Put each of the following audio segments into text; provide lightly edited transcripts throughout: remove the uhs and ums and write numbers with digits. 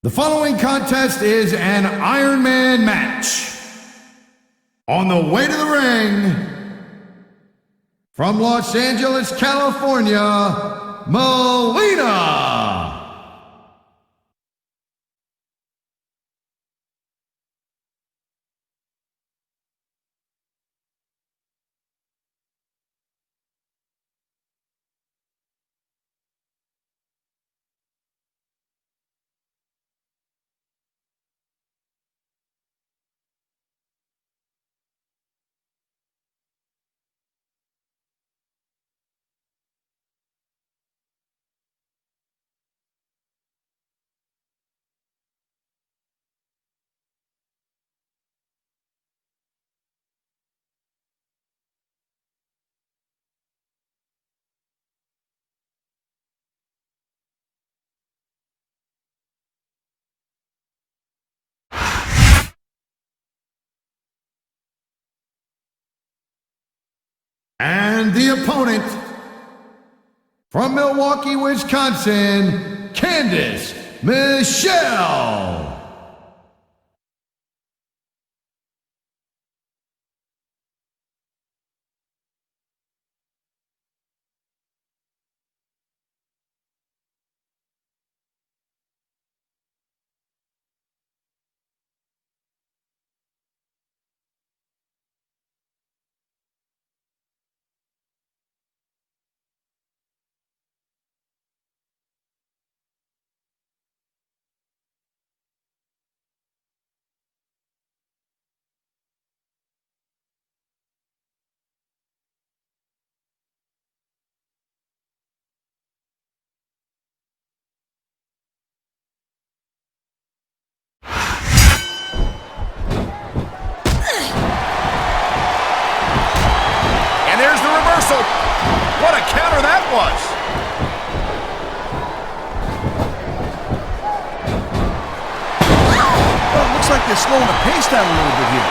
The following contest is an Ironman match. On the way to the ring, from Los Angeles, California, Melina. And the opponent, from Milwaukee, Wisconsin, Candice Michelle. What a counter that was! Well, it looks like they're slowing the pace down a little bit here.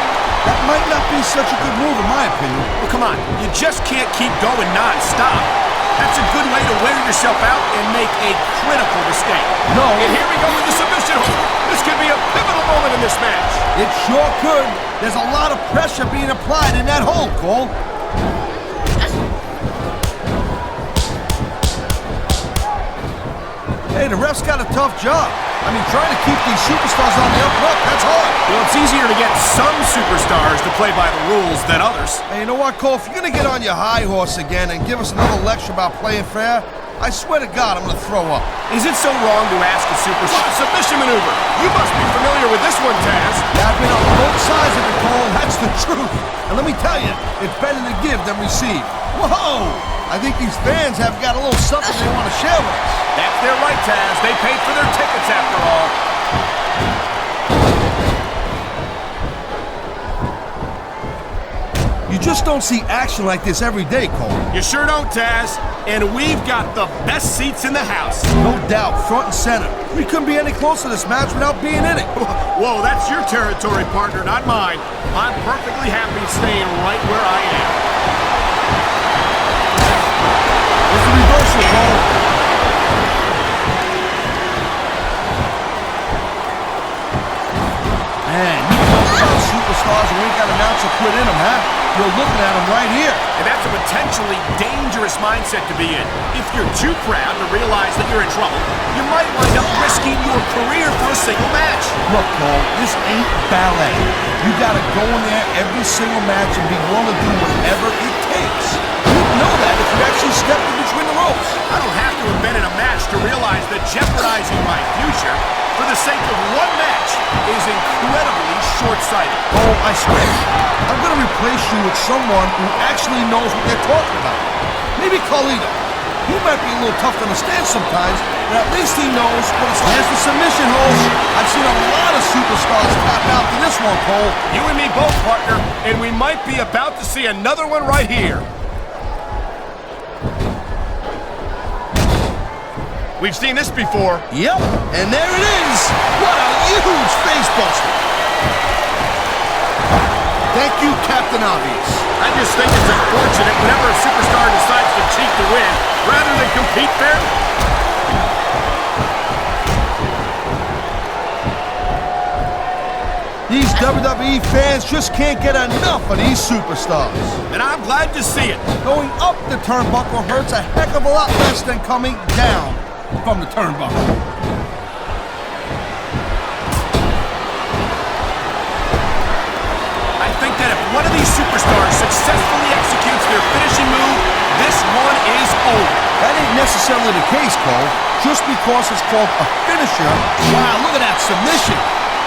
That might not be such a good move in my opinion. Well, come on. You just can't keep going non-stop. That's a good way to wear yourself out and make a critical mistake. No. And here we go with the submission hold. This could be a pivotal moment in this match. It sure could. There's a lot of pressure being applied in that hold, Cole. Hey, the ref's got a tough job. I mean, trying to keep these superstars on the up and up, that's hard. Well, it's easier to get some superstars to play by the rules than others. Hey, you know what, Cole? If you're going to get on your high horse again and give us another lecture about playing fair, I swear to God, I'm going to throw up. Is it so wrong to ask a superstar submission maneuver? You must be familiar with this one, Taz. Yeah, I've been on both sides of it, Cole. That's the truth. And let me tell you, it's better to give than receive. Whoa! I think these fans have got a little something they want to share with us. That's their right, Taz. They paid for their tickets after all. You just don't see action like this every day, Cole. You sure don't, Taz. And we've got the best seats in the house. No doubt, front and center. We couldn't be any closer to this match without being in it. Whoa, that's your territory, partner, not mine. I'm perfectly happy staying right where I am. It's a reversal, Cole. Man, you talk about superstars who ain't got an ounce of quit in them, huh? You're looking at them right here. And that's a potentially dangerous mindset to be in. If you're too proud to realize that you're in trouble, you might wind up risking your career for a single match. Look, Cole, this ain't ballet. You gotta go in there every single match and be willing to do whatever it takes. You'd know that if you actually stepped in between the ropes. I don't have to have been in a match to realize that jeopardizing my future for the sake of one match is incredibly short-sighted. Oh, I swear, I'm gonna replace you with someone who actually knows what they're talking about. Maybe Carlito. He might be a little tough to understand sometimes, but at least he knows what it's like. There's the submission hold. I've seen a lot of superstars tap out to this one, Cole. You and me both, partner, and we might be about to see another one right here. We've seen this before. Yep, and there it is. What a huge face buster. Thank you, Captain Obvious. I just think it's unfortunate whenever a superstar decides to cheat to win, rather than compete fairly. WWE fans just can't get enough of these superstars. And I'm glad to see it. Going up the turnbuckle hurts a heck of a lot less than coming down from the turnbuckle. I think that if one of these superstars successfully executes their finishing move, this one is over. That ain't necessarily the case, Cole. Just because it's called a finisher, wow, look at that submission.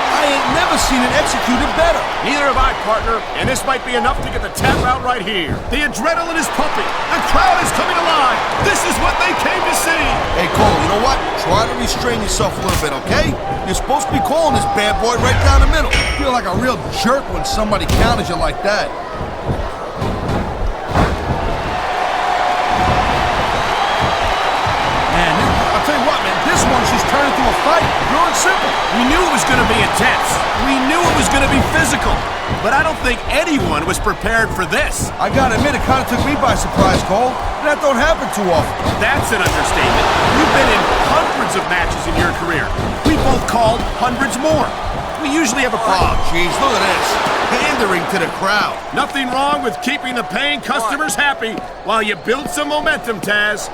I ain't never seen it executed better. Neither have I, partner, and this might be enough to get the tap out right here. The adrenaline is pumping. The crowd is coming alive. This is what they came to see. Hey, Cole, you know what? Try to restrain yourself a little bit, okay? You're supposed to be calling this bad boy right down the middle. You feel like a real jerk when somebody counters you like that. I'll tell you what, man, this one's just turned into a fight. Pure and simple. We knew it was going to be intense. We knew it was going to be physical. But I don't think anyone was prepared for this. I gotta admit, it kind of took me by surprise, Cole. That don't happen too often. That's an understatement. You've been in hundreds of matches in your career. We both called hundreds more. We usually have a Oh, jeez, look at this. Pandering to the crowd. Nothing wrong with keeping the paying customers happy while you build some momentum, Taz.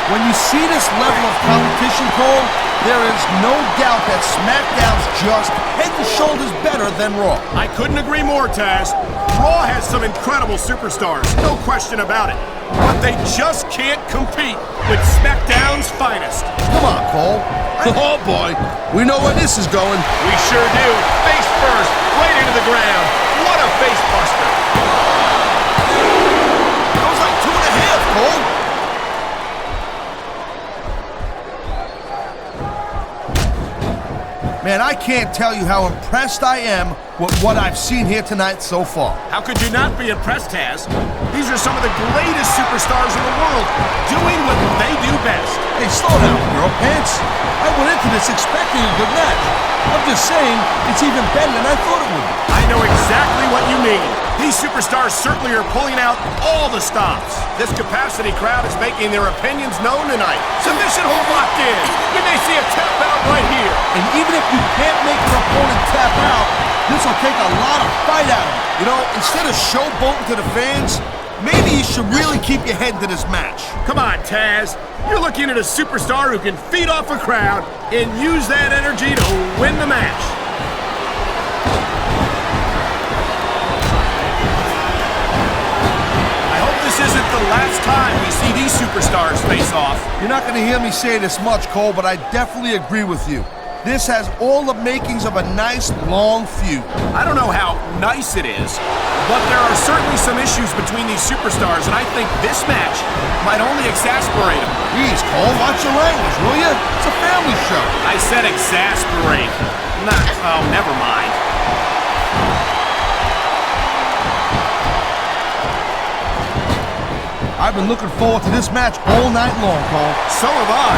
When you see this level of competition, Cole, there is no doubt that SmackDown's just head and shoulders better than Raw. I couldn't agree more, Taz. Raw has some incredible superstars, no question about it. But they just can't compete with SmackDown's finest. Come on, Cole. Oh, boy. We know where this is going. We sure do. Face first, right into the ground. What a face buster. That was like 2.5, Cole. Man, I can't tell you how impressed I am with what I've seen here tonight so far. How could you not be impressed, Taz? These are some of the greatest superstars in the world, doing what they do best. Hey, slow down, girl pants. I went into this expecting a good match. I'm just saying, it's even better than I thought it would be. I know exactly what you mean. These superstars certainly are pulling out all the stops. This capacity crowd is making their opinions known tonight. Submission hold locked in. We may see a tap out right here. And even if you can't make your opponent tap out, this will take a lot of fight out of him. You know, instead of showboating to the fans, maybe you should really keep your head to this match. Come on, Taz. You're looking at a superstar who can feed off a crowd and use that energy to win the match. I hope this isn't the last time we see these superstars face off. You're not going to hear me say this much, Cole, but I definitely agree with you. This has all the makings of a nice, long feud. I don't know how nice it is, but there are certainly some issues between these superstars, and I think this match might only exasperate them. Please, Cole, watch your language, will you? It's a family show. I said exasperate. Oh, never mind. I've been looking forward to this match all night long, Cole. So have I.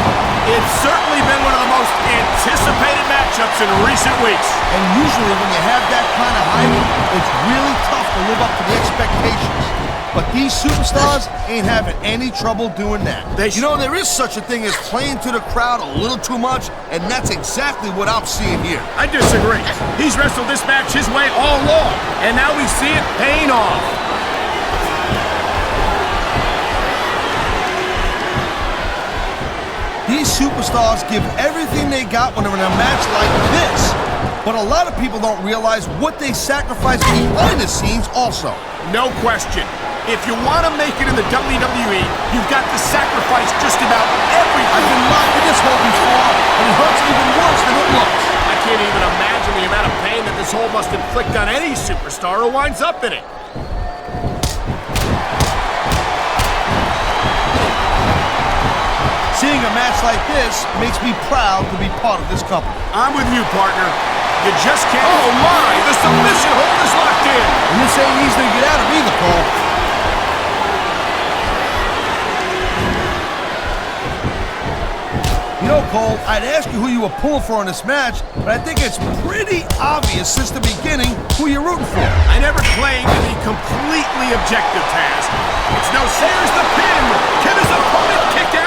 It's certainly been one of the most anticipated matchups in recent weeks. And usually when you have that kind of hype, it's really tough to live up to the expectations. But these superstars ain't having any trouble doing that. You know, there is such a thing as playing to the crowd a little too much, and that's exactly what I'm seeing here. I disagree. He's wrestled this match his way all along, and now we see it paying off. These superstars give everything they got when they're in a match like this. But a lot of people don't realize what they sacrifice behind the scenes also. No question. If you want to make it in the WWE, you've got to sacrifice just about everything. I've been locked in this hole before, and it hurts even worse than it looks. I can't even imagine the amount of pain that this hole must inflict on any superstar who winds up in it. Seeing a match like this makes me proud to be part of this company. I'm with you, partner. You just can't... Oh, my! The submission hold is locked in! And this ain't easy to get out of either, Cole. You know, Cole, I'd ask you who you were pulling for in this match, but I think it's pretty obvious since the beginning who you're rooting for. I never claimed to be completely objective, Taz. It's no... There's the pin! Can his opponent kick out?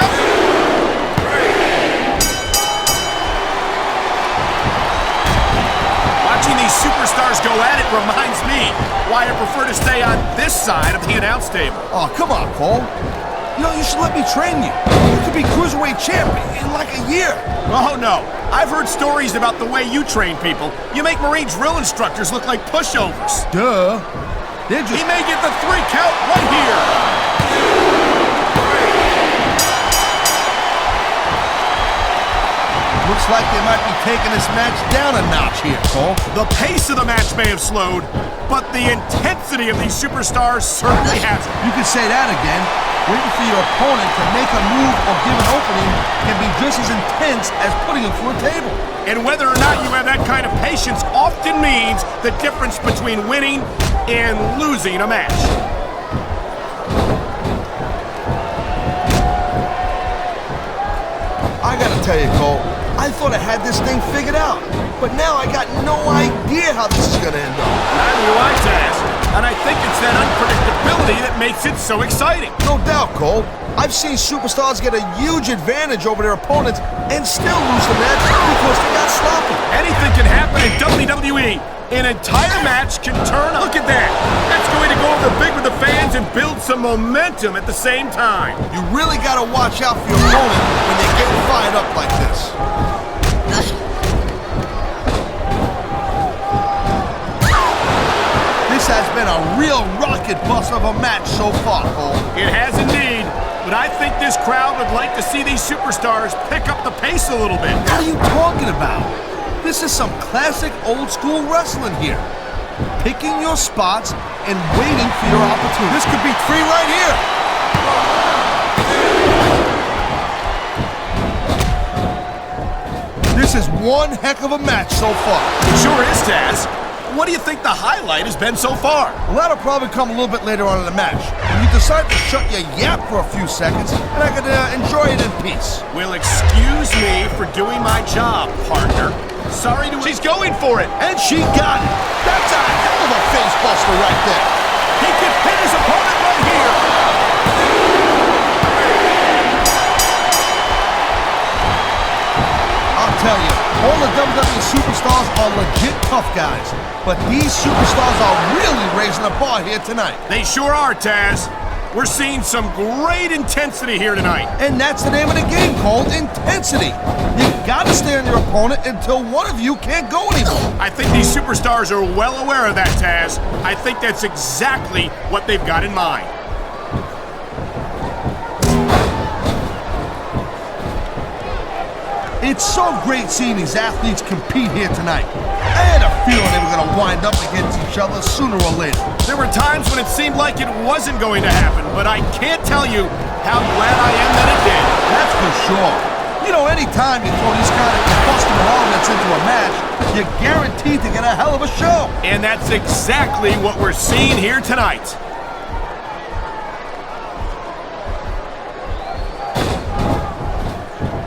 superstars go at it reminds me why I prefer to stay on this side of the announce table. Oh, come on, Cole. You know, you should let me train you. You could be cruiserweight champion in like a year. Oh, no. I've heard stories about the way you train people. You make Marine drill instructors look like pushovers. Duh. They're just... He may get the 3 count right here. Looks like they might be taking this match down a notch here, Cole. The pace of the match may have slowed, but the intensity of these superstars certainly hasn't. You can say that again. Waiting for your opponent to make a move or give an opening can be just as intense as putting him through a table. And whether or not you have that kind of patience often means the difference between winning and losing a match. I gotta tell you, Cole, I thought I had this thing figured out, but now I got no idea how this is gonna end up. Neither do I, Taz. And I think it's that unpredictability that makes it so exciting. No doubt, Cole. I've seen superstars get a huge advantage over their opponents and still lose the match because they got sloppy. Anything can happen in WWE. An entire match can turn. Look at that. That's going to go over big with the fans and build some momentum at the same time. You really gotta watch out for your opponent when they get fired up like this. This has been a real rocket bus of a match so far, Cole. It has indeed, but I think this crowd would like to see these superstars pick up the pace a little bit. What are you talking about? This is some classic old-school wrestling here. Picking your spots and waiting for your opportunity. This could be 3 right here. This is one heck of a match so far. It sure is, Taz. What do you think the highlight has been so far? Well, that'll probably come a little bit later on in the match. When you decide to shut your yap for a few seconds, and I can enjoy it in peace. Well, excuse me for doing my job, partner. Sorry to... She's going for it! And she got it. That's a hell of a face buster right there. He can hit his opponent right here! I'll tell you, all the WWE superstars are legit tough guys, but these superstars are really raising the bar here tonight. They sure are, Taz. We're seeing some great intensity here tonight. And that's the name of the game, called intensity. You gotta stay on your opponent until one of you can't go anymore. I think these superstars are well aware of that, Taz. I think that's exactly what they've got in mind. It's so great seeing these athletes compete here tonight. I had a feeling they were going to wind up against each other sooner or later. There were times when it seemed like it wasn't going to happen, but I can't tell you how glad I am that it did. That's for sure. You know, anytime you throw these kind of combustible elements into a match, you're guaranteed to get a hell of a show. And that's exactly what we're seeing here tonight.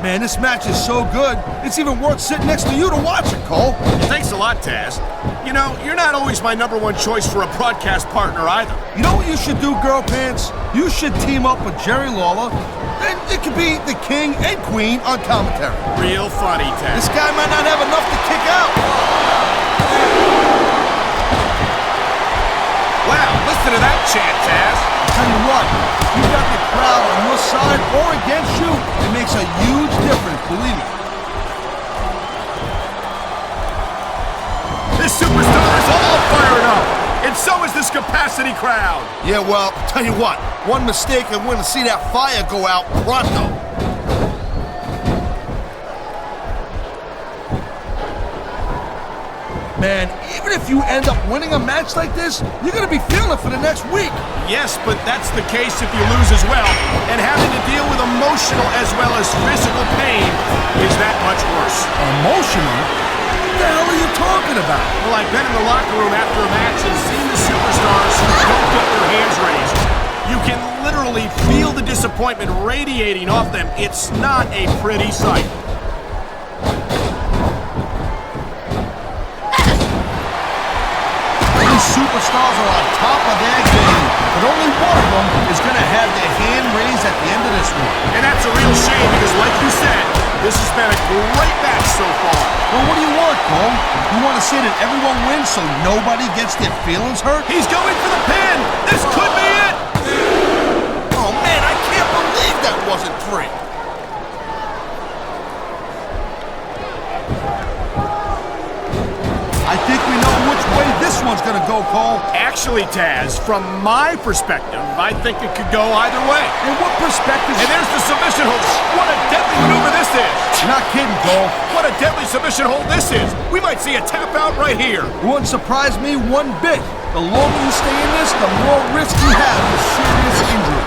Man, this match is so good, it's even worth sitting next to you to watch it, Cole. Thanks a lot, Taz. You know, you're not always my #1 choice for a broadcast partner either. You know what you should do, Girl Pants? You should team up with Jerry Lawler, and it could be the King and Queen on commentary. Real funny, Taz. This guy might not have enough to kick out. Wow, listen to that chant, Taz. Tell you what, you got the crowd on your side or against you, it makes a huge difference, believe me. This superstar is all fired up, and so is this capacity crowd. Yeah, well, tell you what, one mistake and we're going to see that fire go out pronto. Man, even if you end up winning a match like this, you're going to be feeling it for the next week. Yes, but that's the case if you lose as well. And having to deal with emotional as well as physical pain is that much worse. Emotional? What the hell are you talking about? Well, I've been in the locker room after a match and seen the superstars who don't get their hands raised. You can literally feel the disappointment radiating off them. It's not a pretty sight. These superstars are on top of their game, but only one of them is going to have their hand raised at the end of this one. And that's a real shame because, like you said, this has been a great match so far. Well, what do you want, Cole? You want to say that everyone wins so nobody gets their feelings hurt? He's going for the pin. This could be it. Oh, man, I can't believe that wasn't 3. I think we know which way this one's going to go, Cole. Actually, Taz, from my perspective, I think it could go either way. And what perspective? And there's the submission hold. What a deadly maneuver this is. You're not kidding, Cole. What a deadly submission hold this is. We might see a tap out right here. It wouldn't surprise me one bit. The longer you stay in this, the more risk you have of serious injury.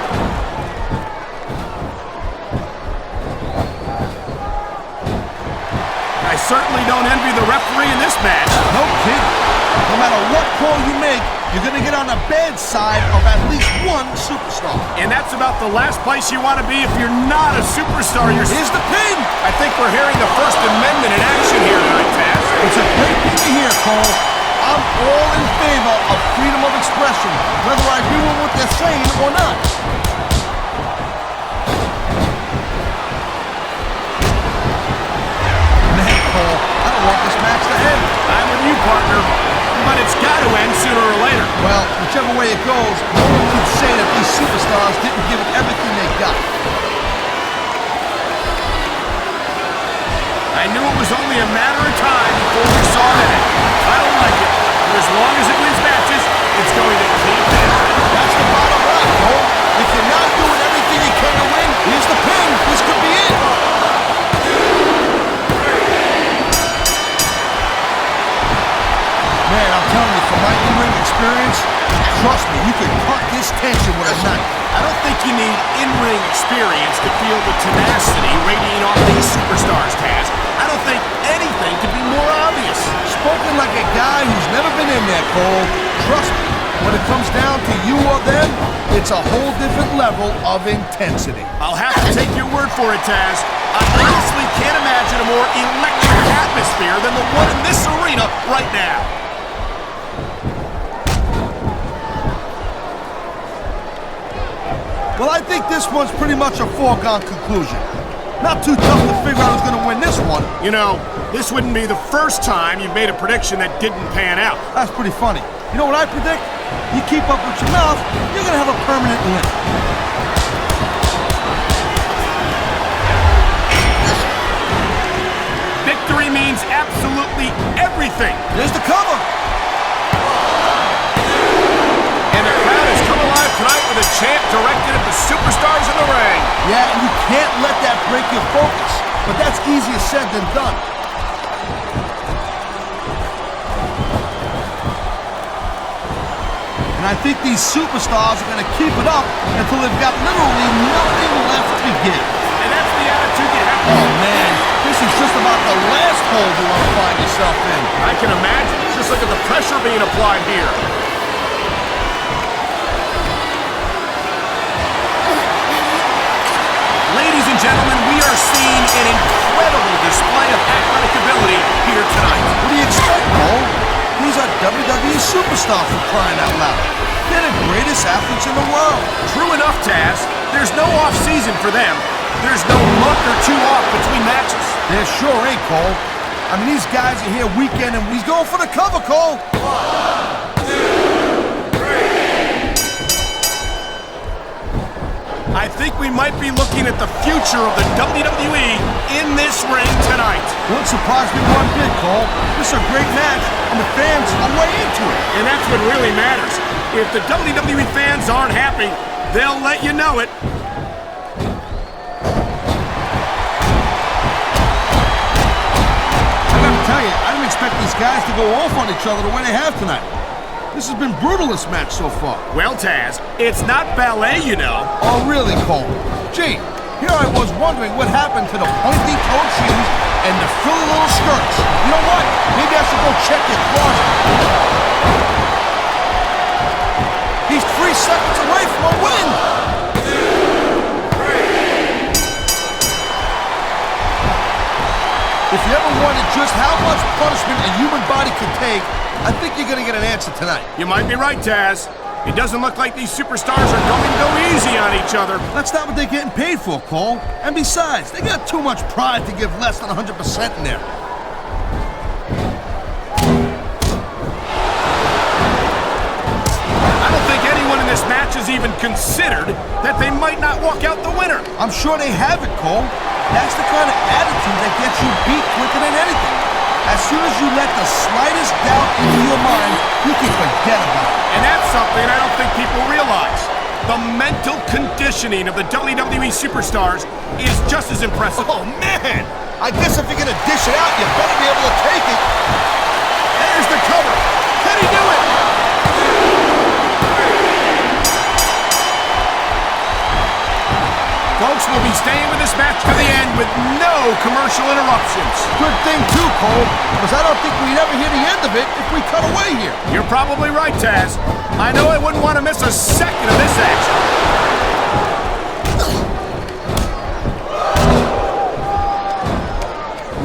I certainly don't envy the referee in this match. No kidding. No matter what call you make, you're going to get on the bad side of at least one superstar. And that's about the last place you want to be if you're not a superstar yourself. Here's the pin. I think we're hearing the First Amendment in action here tonight, Taz. It's a great thing to hear, Cole. I'm all in favor of freedom of expression, whether I agree with what they're saying or not. Man, Cole, I don't want this match to end. I'm with you, partner. But it's got to end sooner or later. Well, whichever way it goes, no one can say that these superstars didn't give it everything they got. I knew it was only a matter of time before we saw it end. I don't like it. But as long as it wins matches, it's going to keep happening. That's the bottom line, Cole. If you're not doing everything you can to win, here's the pin. This could be it. Man, I'm telling you, from my in-ring experience, trust me, you can cut this tension with a knife. I don't think you need in-ring experience to feel the tenacity radiating off these superstars, Taz. I don't think anything could be more obvious. Spoken like a guy who's never been in there, Cole. Trust me, when it comes down to you or them, it's a whole different level of intensity. I'll have to take your word for it, Taz. I honestly can't imagine a more electric atmosphere than the one in this arena right now. Well, I think this one's pretty much a foregone conclusion. Not too tough to figure out who's going to win this one. You know, this wouldn't be the first time you've made a prediction that didn't pan out. That's pretty funny. You know what I predict? You keep up with your mouth, you're going to have a permanent limp. Victory means absolutely everything. There's the cover. And the crowd has come alive tonight with a chant directed at the superstars in the ring. Yeah, and you can't let that break your focus. But that's easier said than done. And I think these superstars are going to keep it up until they've got literally nothing left to give. And that's the attitude you have to Oh, man, this is just about the last hole you want to find yourself in. I can imagine. Just look at the pressure being applied here. Ladies and gentlemen, we are seeing an incredible display of athletic ability here tonight. What do you expect, Cole? These are WWE superstars for crying out loud. They're the greatest athletes in the world. True enough, Taz. There's no off-season for them. There's no month or two off between matches. There sure ain't, Cole. I mean, these guys are here weekend and he's going for the cover, Cole. 1, 2, 3. I think we might be looking at the future of the WWE in this ring tonight. Wouldn't surprise me one bit, Cole. This is a great match, and the fans are way into it. And that's what really matters. If the WWE fans aren't happy, they'll let you know it. I gotta tell you, I didn't expect these guys to go off on each other the way they have tonight. This has been brutal, this match so far. Well, Taz, it's not ballet, you know. Oh, really, Cole? Gee, here I was wondering what happened to the pointy-toed shoes and the frilly little skirts. You know what? Maybe I should go check your closet. He's 3 seconds away from a win! 2, 3. If you ever wanted just how much punishment a human body can take, I think you're going to get an answer tonight. You might be right, Taz. It doesn't look like these superstars are going to go easy on each other. That's not what they're getting paid for, Cole. And besides, they got too much pride to give less than 100% in there. I don't think anyone in this match has even considered that they might not walk out the winner. I'm sure they have it, Cole. That's the kind of attitude that gets you beat quicker than anything. As soon as you let the slightest doubt into your mind, you can forget about it. And that's something I don't think people realize. The mental conditioning of the WWE superstars is just as impressive. Oh, man! I guess if you're gonna dish it out, you better be able to take it. There's the cover. Can he do it? Folks, will be staying with this match to the end with no commercial interruptions. Good thing, too, Cole, because I don't think we'd ever hear the end of it if we cut away here. You're probably right, Taz. I know I wouldn't want to miss a second of this action.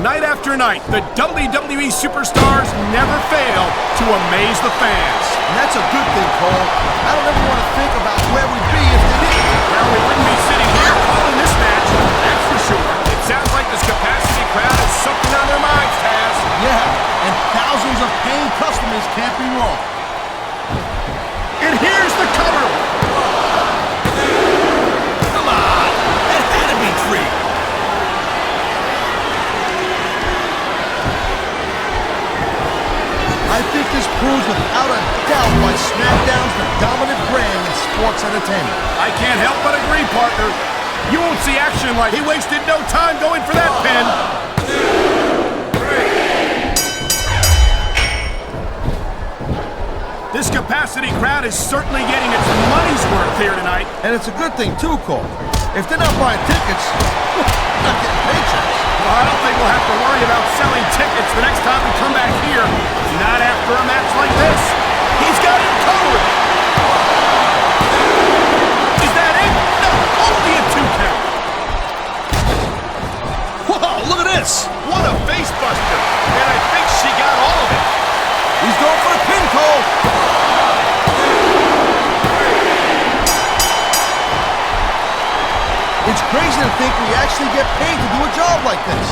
Night after night, the WWE superstars never fail to amaze the fans. And that's a good thing, Cole. I don't ever want to think about where we'd be if they didn't. Well, we wouldn't be sitting here calling this match, that's for sure. It sounds like this capacity crowd has something on their minds, Taz. Yeah, and thousands of paying customers can't be wrong. And here's the cover. Come on, that had to be free. I think this proves without a doubt why Smackdown's the dominant brand in sports entertainment. I can't help but agree, partner. You won't see action like he wasted no time going for that pin. This capacity crowd is certainly getting its money's worth here tonight. And it's a good thing, too, Cole. If they're not buying tickets, they're not getting paychecks. Well, I don't think we'll have to worry about selling tickets the next time we come back here. Not after a match like this. He's got it covered. Is that it? No, only a 2 count. Whoa, look at this. What a face buster. And I think she got all of it. He's going for the pin, Cole. It's crazy to think we actually get paid to do a job like this.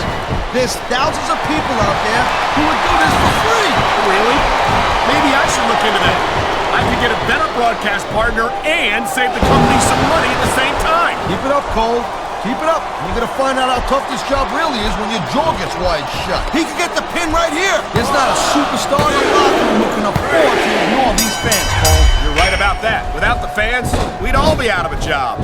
There's thousands of people out there who would do this for free. Really? Maybe I should look into that. I could get a better broadcast partner and save the company some money at the same time. Keep it up, Cole. Keep it up. You're going to find out how tough this job really is when your jaw gets wide shut. He could get the pin right here. There's not a superstar in the locker room who can afford to ignore these fans, Cole. You're right about that. Without the fans, we'd all be out of a job.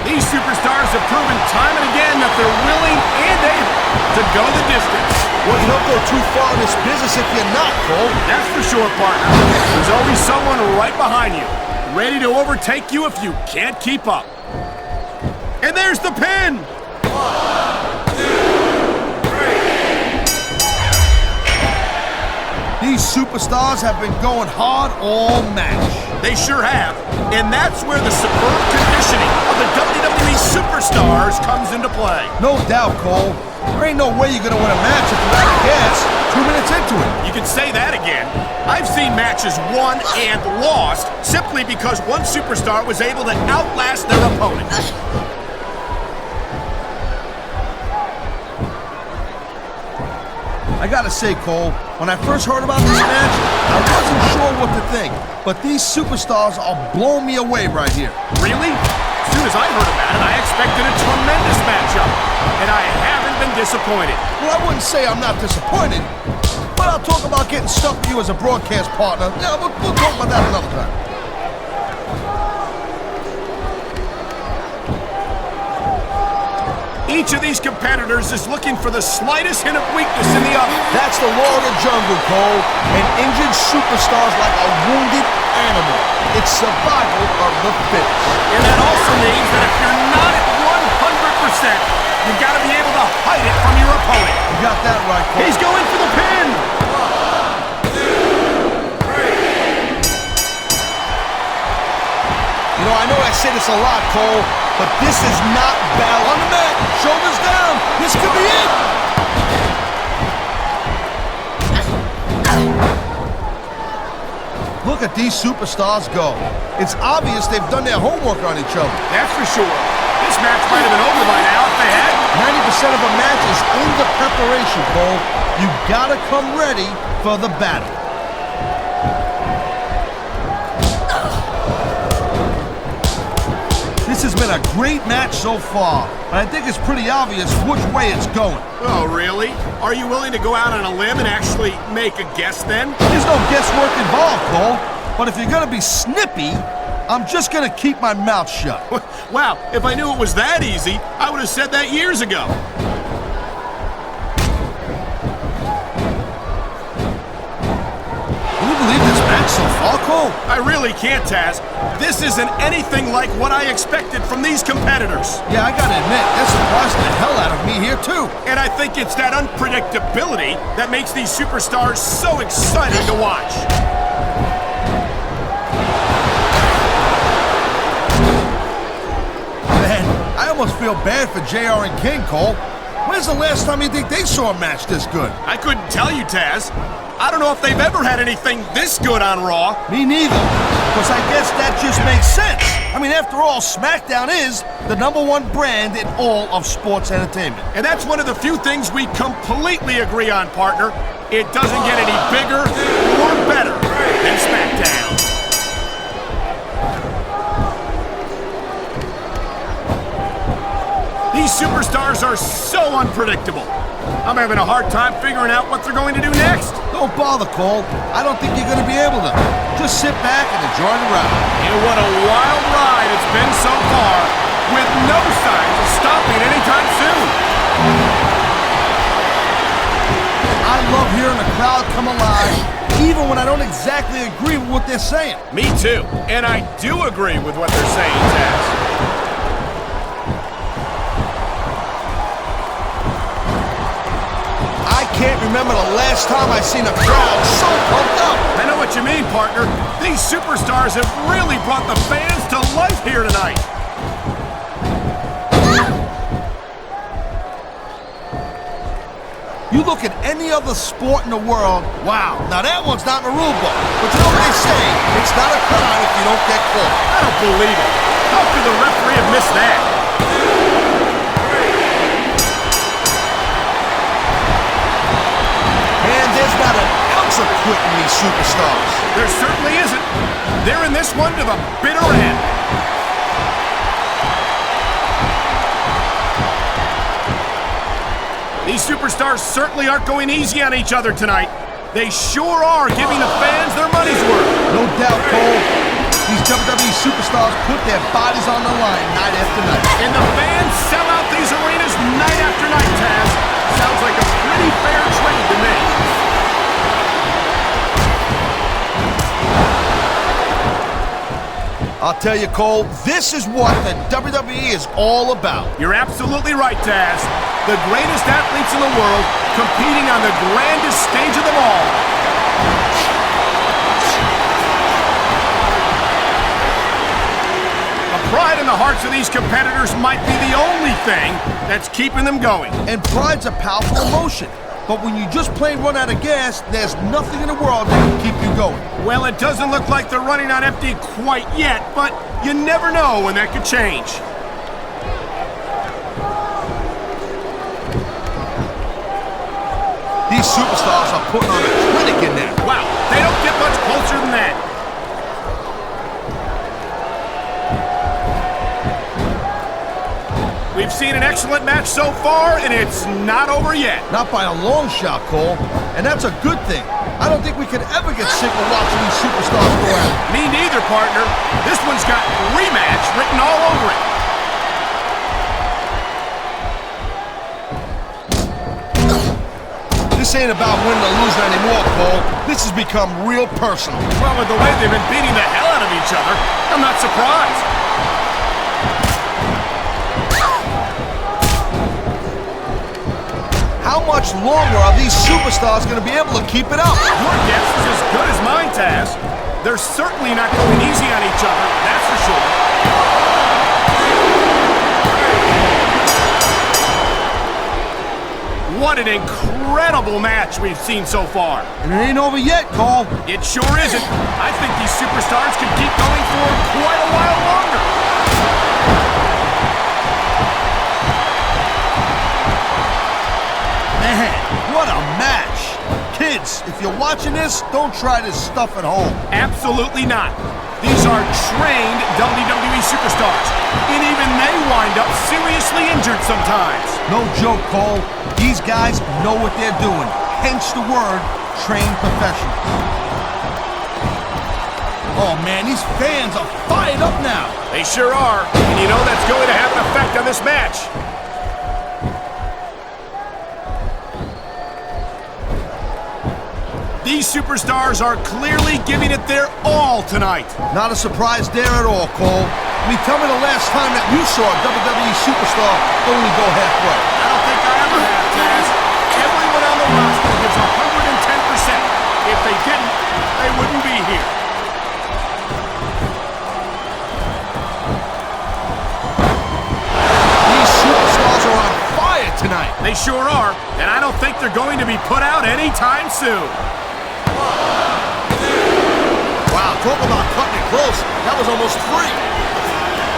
These superstars have proven time and again that they're willing and able to go the distance. Well, you don't go too far in this business if you're not, Cole. That's for sure, partner. There's always someone right behind you, ready to overtake you if you can't keep up. And there's the pin! 1, 2, 3. These superstars have been going hard all match. They sure have. And that's where the superb conditioning of the WWE superstars comes into play. No doubt, Cole. There ain't no way you're going to win a match if you're out of gas 2 minutes into it. You can say that again. I've seen matches won and lost simply because one superstar was able to outlast their opponent. I gotta say, Cole, when I first heard about this match, I wasn't sure what to think. But these superstars are blowing me away right here. Really? As soon as I heard about it, I expected a tremendous matchup. And I haven't been disappointed. Well, I wouldn't say I'm not disappointed, but I'll talk about getting stuck with you as a broadcast partner. Yeah, we'll talk about that another time. Each of these competitors is looking for the slightest hint of weakness in the other. That's the law of the jungle, Cole. An injured superstar's like a wounded animal. It's survival of the fittest. And that also means that if you're not at 100%, you've got to be able to hide it from your opponent. You got that right, Cole. He's going for the pin. 1, 2, 3. You know, I know I say this a lot, Cole, but this is not bad. On the mat, shoulders down. This could be it. Look at these superstars go. It's obvious they've done their homework on each other. That's for sure. This match might have been over by now if they had. 90% of a match is in the preparation, Cole. You gotta come ready for the battle. This has been a great match so far, but I think it's pretty obvious which way it's going. Oh, really? Are you willing to go out on a limb and actually make a guess then? There's no guesswork involved, Cole. But if you're gonna be snippy, I'm just gonna keep my mouth shut. Wow, if I knew it was that easy, I would have said that years ago. Can you believe this match so far, Cole? I really can't, Taz. This isn't anything like what I expected from these competitors. Yeah, I gotta admit, they're surprising the hell out of me here, too. And I think it's that unpredictability that makes these superstars so exciting to watch. Man, I almost feel bad for JR and King, Cole. When's the last time you think they saw a match this good? I couldn't tell you, Taz. I don't know if they've ever had anything this good on Raw. Me neither. Because I guess that just makes sense. I mean, after all, SmackDown is the #1 brand in all of sports entertainment. And that's one of the few things we completely agree on, partner. It doesn't get any bigger or better than SmackDown. These superstars are so unpredictable. I'm having a hard time figuring out what they're going to do next. Don't bother, Cole. I don't think you're going to be able to. Just sit back and enjoy the ride. And what a wild ride it's been so far, with no signs of stopping anytime soon. I love hearing the crowd come alive, even when I don't exactly agree with what they're saying. Me too. And I do agree with what they're saying, Taz. I can't remember the last time I seen a crowd so pumped up. I know what you mean, partner. These superstars have really brought the fans to life here tonight. You look at any other sport in the world, wow, now that one's not in the rule book. But you know what they say, it's not a crime if you don't get caught. I don't believe it. How could the referee have missed that? Man, there's not an ounce of quitting these superstars. There certainly isn't. They're in this one to the bitter end. These superstars certainly aren't going easy on each other tonight. They sure are giving the fans their money's worth. No doubt, Cole. These WWE superstars put their bodies on the line night after night. And the fans sell out these arenas night after night, Taz. Sounds like a pretty fair trade to me. I'll tell you, Cole, this is what the WWE is all about. You're absolutely right, Taz. The greatest athletes in the world competing on the grandest stage of them all. The pride in the hearts of these competitors might be the only thing that's keeping them going. And pride's a powerful emotion. But when you just plain run out of gas, there's nothing in the world that can keep you going. Well, it doesn't look like they're running on empty quite yet, but you never know when that could change. These superstars are putting on a clinic in there. Wow, they don't get much closer than that. We've seen an excellent match so far, and it's not over yet. Not by a long shot, Cole. And that's a good thing. I don't think we could ever get sick of watching these superstars go at it. Me neither, partner. This one's got rematch written all over it. This ain't about winning or losing anymore, Cole. This has become real personal. Well, with the way they've been beating the hell out of each other, I'm not surprised. How much longer are these superstars going to be able to keep it up? Your guess is as good as mine, Taz. They're certainly not going easy on each other, that's for sure. What an incredible match we've seen so far. And it ain't over yet, Cole. It sure isn't. I think these superstars could keep going for quite a while longer. Man, what a match. Kids, if you're watching this, don't try this stuff at home. Absolutely not. These are trained WWE superstars, and even they wind up seriously injured sometimes. No joke, Cole. These guys know what they're doing. Hence the word, trained professionals. Oh man, these fans are fired up now. They sure are, and you know that's going to have an effect on this match. These superstars are clearly giving it their all tonight. Not a surprise there at all, Cole. I mean, tell me the last time that you saw a WWE superstar only go halfway. I don't think I ever have, Taz. Everyone on the roster gives 110%. If they didn't, they wouldn't be here. These superstars are on fire tonight. They sure are, and I don't think they're going to be put out anytime soon. Wow, talk about cutting it close. That was almost 3.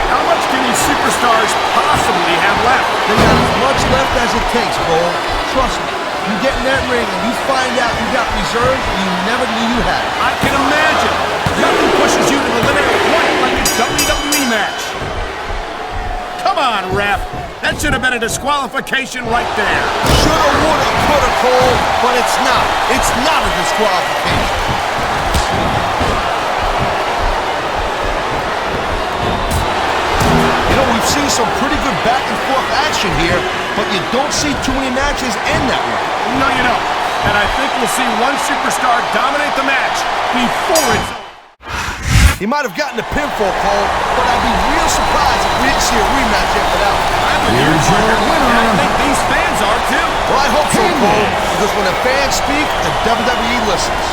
How much can these superstars possibly have left? They got as much left as it takes, Cole. Trust me. You get in that ring and you find out you got reserves you never knew you had. I can imagine. Nothing pushes you to the limit quite like a WWE match. Come on, ref. That should have been a disqualification right there. Shoulda, woulda, coulda, Cole, but it's not. It's not a disqualification. You know, we've seen some pretty good back-and-forth action here, but you don't see too many matches end that way. No, you don't. And I think we'll see one superstar dominate the match before it's over. He might have gotten a pinfall, Cole, but I'd be real surprised if we didn't see a rematch after that one. I'm with you, Here's your partner, winner. and I think these fans are too. Well, I hope so, Cole, because when the fans speak, the WWE listens.